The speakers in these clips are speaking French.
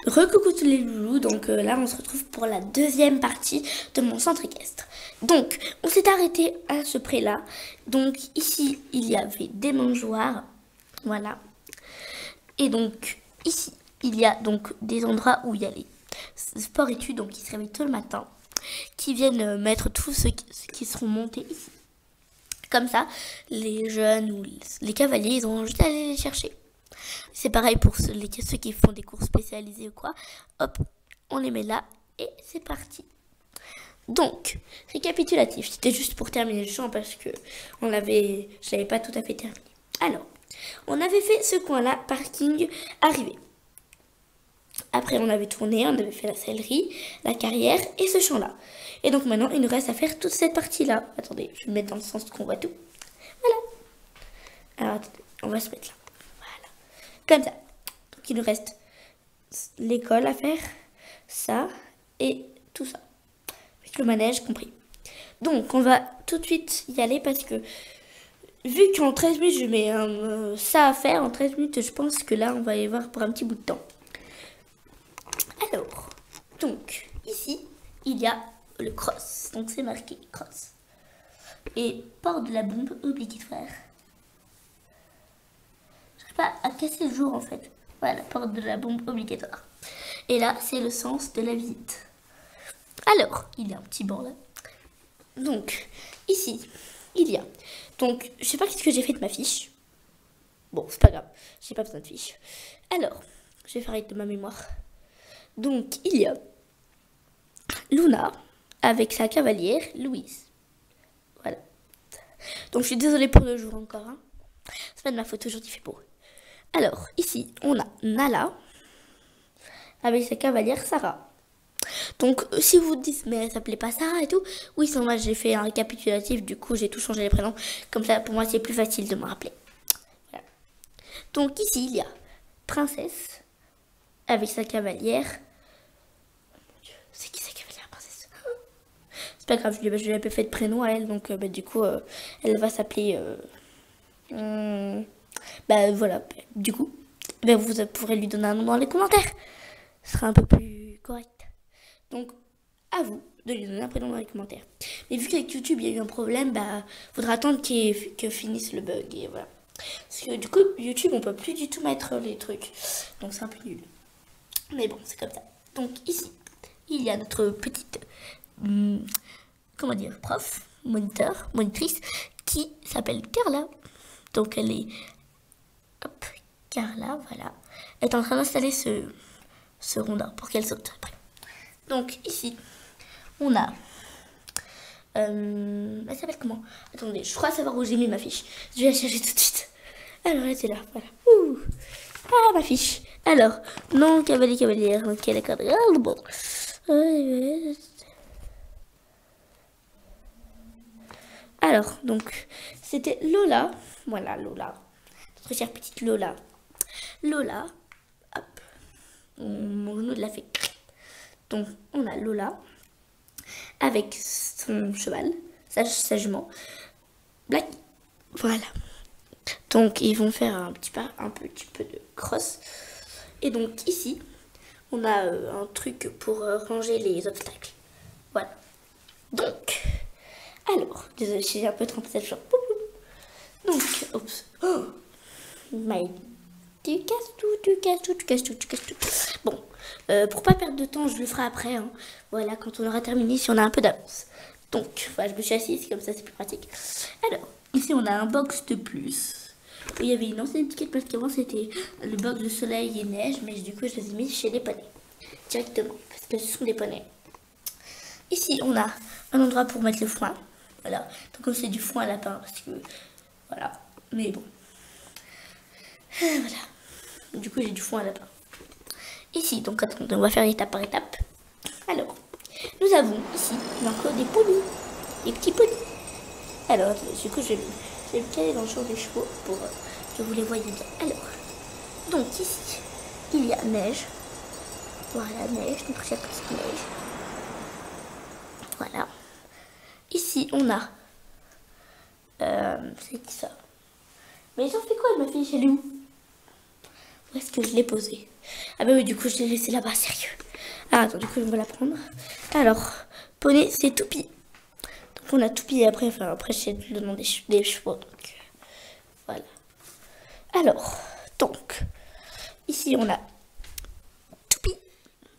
Recoucou tous les loulous, donc là on se retrouve pour la deuxième partie de mon centre équestre. Donc on s'est arrêté à ce pré là. Donc ici il y avait des mangeoires, voilà. Et donc ici il y a donc des endroits où il y a les sports-études, donc qui se réveillent tôt le matin, qui viennent mettre tous ceux qui seront montés ici. Comme ça, les jeunes ou les cavaliers, ils ont juste à aller les chercher. C'est pareil pour ceux qui font des cours spécialisés ou quoi. Hop, on les met là et c'est parti. Donc, récapitulatif, c'était juste pour terminer le champ parce que je l'avais pas tout à fait terminé. Alors, on avait fait ce coin-là, parking, arrivé. Après, on avait tourné, on avait fait la sellerie, la carrière et ce champ-là. Et donc maintenant, il nous reste à faire toute cette partie-là. Attendez, je vais me mettre dans le sens qu'on voit tout. Voilà. Alors, attendez, on va se mettre là. Voilà. Comme ça. Donc, il nous reste l'école à faire, ça et tout ça. Avec le manège compris. Donc, on va tout de suite y aller parce que vu qu'en 13 minutes, je mets ça à faire, en 13 minutes, je pense que là, on va y voir pour un petit bout de temps. Alors, donc, ici, il y a le cross. Donc, c'est marqué cross. Et port de la bombe obligatoire. Je n'arrive pas à casser le jour, en fait. Voilà, porte de la bombe obligatoire. Et là, c'est le sens de la visite. Alors, il y a un petit banc là. Donc, ici, il y a. Donc, je sais pas qu'est-ce que j'ai fait de ma fiche. Bon, c'est pas grave, j'ai pas besoin de fiche. Alors, je vais faire avec de ma mémoire. Donc, il y a Luna avec sa cavalière Louise. Voilà. Donc, je suis désolée pour le jour encore. Hein. C'est pas de ma faute, aujourd'hui il fait beau. Alors, ici, on a Nala avec sa cavalière Sarah. Donc, si vous vous dites, mais elle s'appelait pas Sarah et tout, oui, c'est moi, j'ai fait un récapitulatif, du coup, j'ai tout changé les prénoms. Comme ça, pour moi, c'est plus facile de me rappeler. Voilà. Donc, ici, il y a Princesse avec sa cavalière. C'est qui sa cavalière, Princesse? C'est pas grave, je lui ai pas fait de prénom à elle, donc du coup, elle va s'appeler. Voilà, du coup, vous pourrez lui donner un nom dans les commentaires. Ce sera un peu plus correct. Donc, à vous de lui donner un prénom dans les commentaires. Mais vu qu'avec YouTube, il y a eu un problème, faudra attendre que finisse le bug. Et voilà. Parce que du coup, YouTube, on peut plus du tout mettre les trucs. Donc, c'est un peu nul. Mais bon, c'est comme ça. Donc, ici, il y a notre petite, comment dire, prof, monitrice, qui s'appelle Carla. Donc, elle est, hop, Carla, voilà. Elle est en train d'installer ce rondin pour qu'elle saute après. Donc, ici, on a... elle s'appelle comment? Attendez, je crois savoir où j'ai mis ma fiche. Je vais la chercher tout de suite. Alors, elle était là, voilà. Ouh. Ah, ma fiche. Alors, non, cavalière. Ok, d'accord. Bon. Alors, donc, c'était Lola. Voilà, Lola. Notre chère petite Lola. Lola. Hop. Mon genou l'a fait. Donc, on a Lola. Avec son cheval, sa jument, Black. Voilà. Donc ils vont faire un petit peu de cross. Et donc ici, on a un truc pour ranger les obstacles. Voilà. Donc, alors, désolé, j'ai un peu trempé cette chambre. Donc, oups. Oh, my. Tu casses tout, tu casses tout, tu casses tout, tu casses tout. Bon, pour pas perdre de temps, je le ferai après. Hein. Voilà, quand on aura terminé, si on a un peu d'avance. Donc, voilà, je me suis assise, comme ça c'est plus pratique. Alors, ici on a un box de plus. Il y avait une ancienne étiquette parce qu'avant c'était le box de soleil et neige, mais du coup je les ai mis chez les poneys. Directement, parce que ce sont des poneys. Ici on a un endroit pour mettre le foin. Voilà, donc comme c'est du foin à lapin, parce que voilà, mais bon. Voilà, du coup j'ai du foin à lapin. Ici, donc attendez, on va faire étape par étape. Alors, nous avons ici encore des poneys, des petits poneys. Alors, du coup, je vais me caler dans le champ des chevaux pour que vous les voyez bien. Alors, donc ici, il y a neige. Voilà, neige, notre chère petite neige. Voilà. Ici, on a... c'est qui ça? Mais ils ont fait quoi, ma fille, chez lui? Où est-ce que je l'ai posé? Ah bah oui, du coup, je l'ai laissé là-bas, sérieux. Ah, attends, du coup, on va la prendre. Alors, poney, c'est Toupie. Donc, on a Toupie et après, c'est le nom des chevaux. Donc, voilà. Alors, donc, ici, on a Toupie,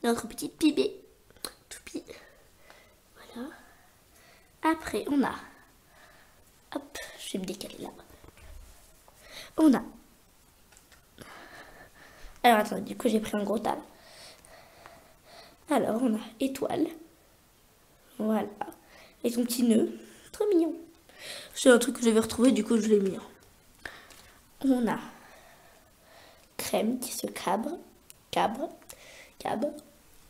notre petite pibée. Toupie. Voilà. Après, on a... Hop, je vais me décaler là. On a... Alors, attends, du coup, j'ai pris un gros tas. Alors, on a Étoile. Voilà. Et son petit nœud. Trop mignon. C'est un truc que j'avais retrouvé, du coup, je l'ai mis. On a Crème qui se cabre. Cabre.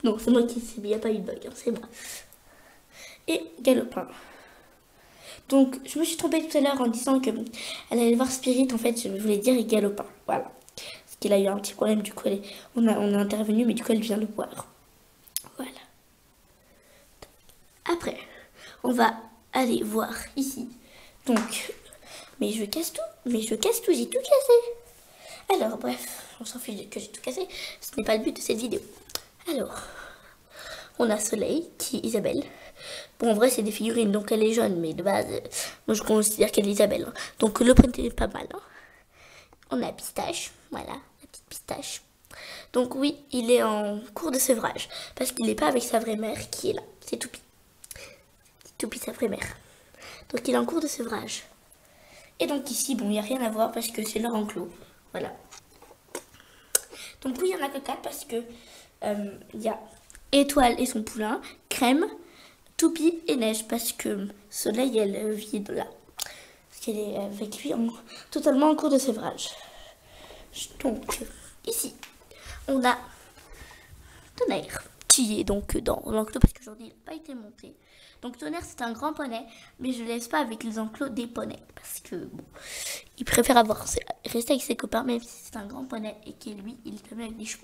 Non, c'est moi qui sais, il n'y a pas eu de bug, hein, c'est moi. Et Galopin. Donc, je me suis trompée tout à l'heure en disant que elle allait voir Spirit. En fait, je voulais dire Galopin. Voilà. Parce qu'il a eu un petit problème, du coup, on a intervenu, mais du coup, elle vient le voir. Voilà. Après, on va aller voir ici. Donc, mais je casse tout. J'ai tout cassé. Alors, bref, on s'en fiche que j'ai tout cassé. Ce n'est pas le but de cette vidéo. Alors, on a Soleil, qui est Isabelle. Bon, en vrai, c'est des figurines, donc elle est jeune, mais de base, moi je considère qu'elle est Isabelle. Hein. Donc le print est pas mal. Hein. On a Pistache, voilà, la petite Pistache. Donc oui, il est en cours de sevrage, parce qu'il n'est pas avec sa vraie mère qui est là. C'est Toupie. Toupie, sa vraie mère. Donc il est en cours de sevrage. Et donc ici, bon, il n'y a rien à voir parce que c'est leur enclos. Voilà. Donc oui, il n'y en a que 4 parce que il y a Étoile et son poulain, Crème, Toupie et Neige parce que Soleil, elle vit de là. Parce qu'elle est avec lui totalement en cours de sévrage. Donc ici, on a Tonnerre qui est donc dans l'enclos parce qu'aujourd'hui il n'a pas été monté. Donc Tonnerre, c'est un grand poney, mais je ne laisse pas avec les enclos des poneys parce que bon, il préfère rester avec ses copains même si c'est un grand poney et que lui, il est avec des chevaux.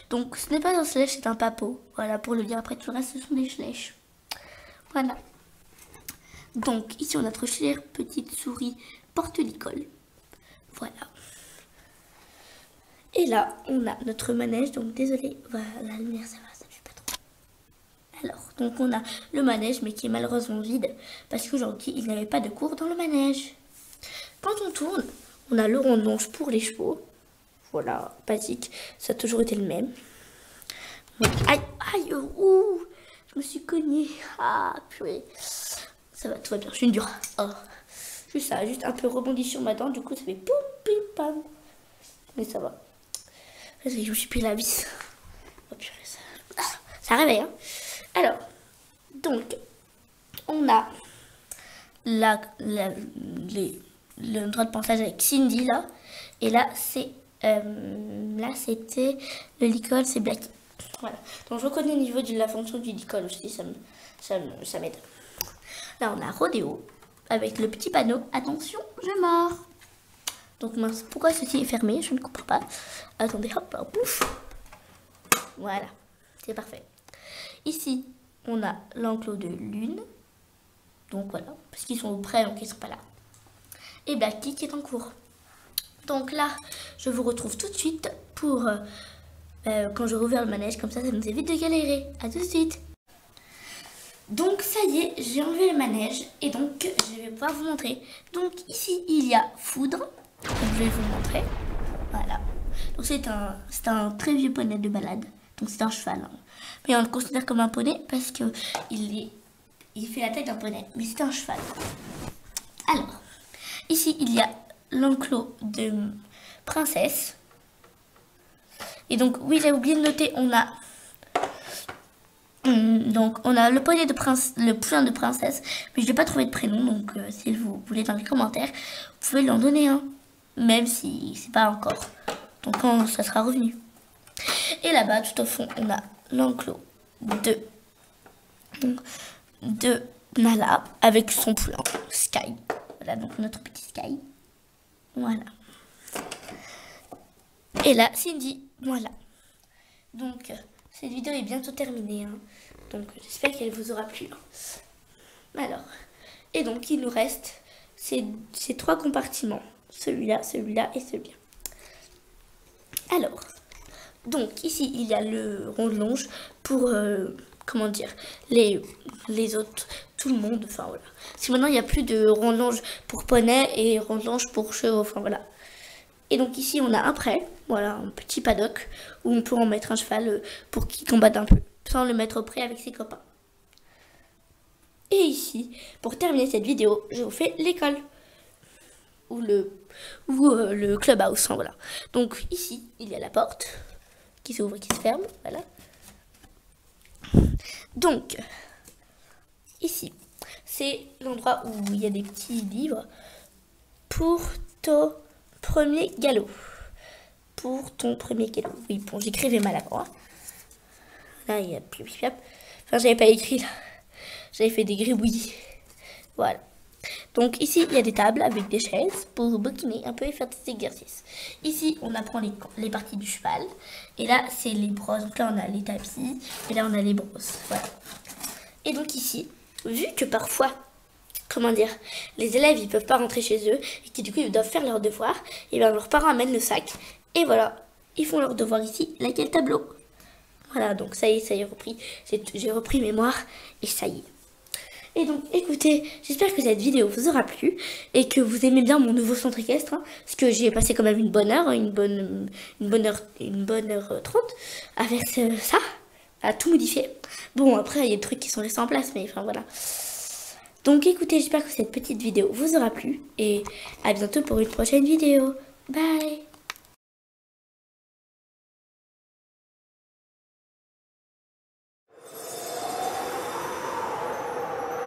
Donc ce n'est pas un slèche, c'est un papeau. Voilà, pour le dire. Après tout le reste, ce sont des slèches. Voilà. Donc ici, on a notre chère petite souris porte-licole. Voilà. Et là, on a notre manège. Donc désolé, voilà, la lumière, ça va, ça ne fait pas trop. Alors, donc on a le manège, mais qui est malheureusement vide. Parce qu'aujourd'hui, il n'y avait pas de cours dans le manège. Quand on tourne, on a le rondonge pour les chevaux. Voilà, basique. Ça a toujours été le même. Aïe, aïe, ouh, je me suis cognée. Ah, purée. Ça va, tout va bien, je suis une dure. Oh. Juste ça, juste un peu rebondi sur ma dent, du coup ça fait poum, pim, pam. Mais ça va. Vas-y, je me suis pris la vis. Oh purée, ça réveille, hein. Alors, donc, on a le droit de passage avec Cindy, là. Et là, là, c'était le licol, c'est Blacky. Voilà. Donc, je reconnais au niveau de la fonction du licol aussi, ça m'aide. Là, on a Rodéo avec le petit panneau « Attention, je mords ». Donc, mince, pourquoi ceci est fermé? Je ne comprends pas. Attendez, hop, hop, pouf. Voilà, c'est parfait. Ici, on a l'enclos de Lune. Donc, voilà, parce qu'ils sont prêts, donc ils ne sont pas là. Et Blacky qui est en cours. Donc là, je vous retrouve tout de suite pour quand je rouvre le manège. Comme ça nous évite de galérer. A tout de suite. Donc ça y est, j'ai enlevé le manège et donc je vais pouvoir vous montrer. Donc ici, il y a Foudre. Donc, je vais vous montrer. Voilà. Donc c'est un très vieux poney de balade. Donc c'est un cheval. Hein. Mais on le considère comme un poney parce que il fait la taille d'un poney. Mais c'est un cheval. Alors, ici, il y a l'enclos de Princesse. Et donc, oui, j'ai oublié de noter, on a le poney de le poulain de Princesse, mais je n'ai pas trouvé de prénom, donc si vous voulez dans les commentaires, vous pouvez lui en donner un, même si c'est pas encore. Donc quand ça sera revenu. Et là-bas, tout au fond, on a l'enclos de Nala avec son poulain Sky. Voilà, donc notre petit Sky. Voilà. Et là, Cindy. Voilà. Donc, cette vidéo est bientôt terminée. Hein. Donc, j'espère qu'elle vous aura plu. Alors, et donc, il nous reste ces 3 compartiments. Celui-là, celui-là et celui-là. Alors, donc ici il y a le rond-longe pour, comment dire, les autres, tout le monde, enfin voilà. Parce que maintenant il n'y a plus de rond-longe pour poney et rond-longe pour chevaux, enfin voilà. Et donc ici on a un prêt, voilà, un petit paddock où on peut en mettre un cheval pour qu'il combatte un peu, sans le mettre au prêt avec ses copains. Et ici, pour terminer cette vidéo, je vous fais l'école ou le clubhouse, enfin, voilà. Donc ici, il y a la porte qui s'ouvre et qui se ferme, voilà. Donc, ici, c'est l'endroit où il y a des petits livres pour ton premier galop. Pour ton premier galop. Oui, bon, j'écrivais mal avant. Hein. Là, il y a plus. Enfin, j'avais pas écrit là. J'avais fait des gribouillis. Voilà. Donc ici, il y a des tables avec des chaises pour bouquiner un peu et faire des exercices. Ici, on apprend les parties du cheval. Et là, c'est les brosses. Donc là, on a les tapis. Et là, on a les brosses. Voilà. Et donc ici, vu que parfois, comment dire, les élèves, ils peuvent pas rentrer chez eux et que du coup, ils doivent faire leurs devoirs, et bien leurs parents amènent le sac. Et voilà, ils font leurs devoirs ici. Là, il y a le tableau. Voilà, donc ça y est repris. J'ai repris mémoire et ça y est. Et donc, écoutez, j'espère que cette vidéo vous aura plu et que vous aimez bien mon nouveau centre équestre, hein, parce que j'ai passé quand même une bonne heure, une bonne heure 30 à faire ça, à tout modifier. Bon, après, il y a des trucs qui sont restés en place, mais enfin voilà. Donc, écoutez, j'espère que cette petite vidéo vous aura plu et à bientôt pour une prochaine vidéo. Bye!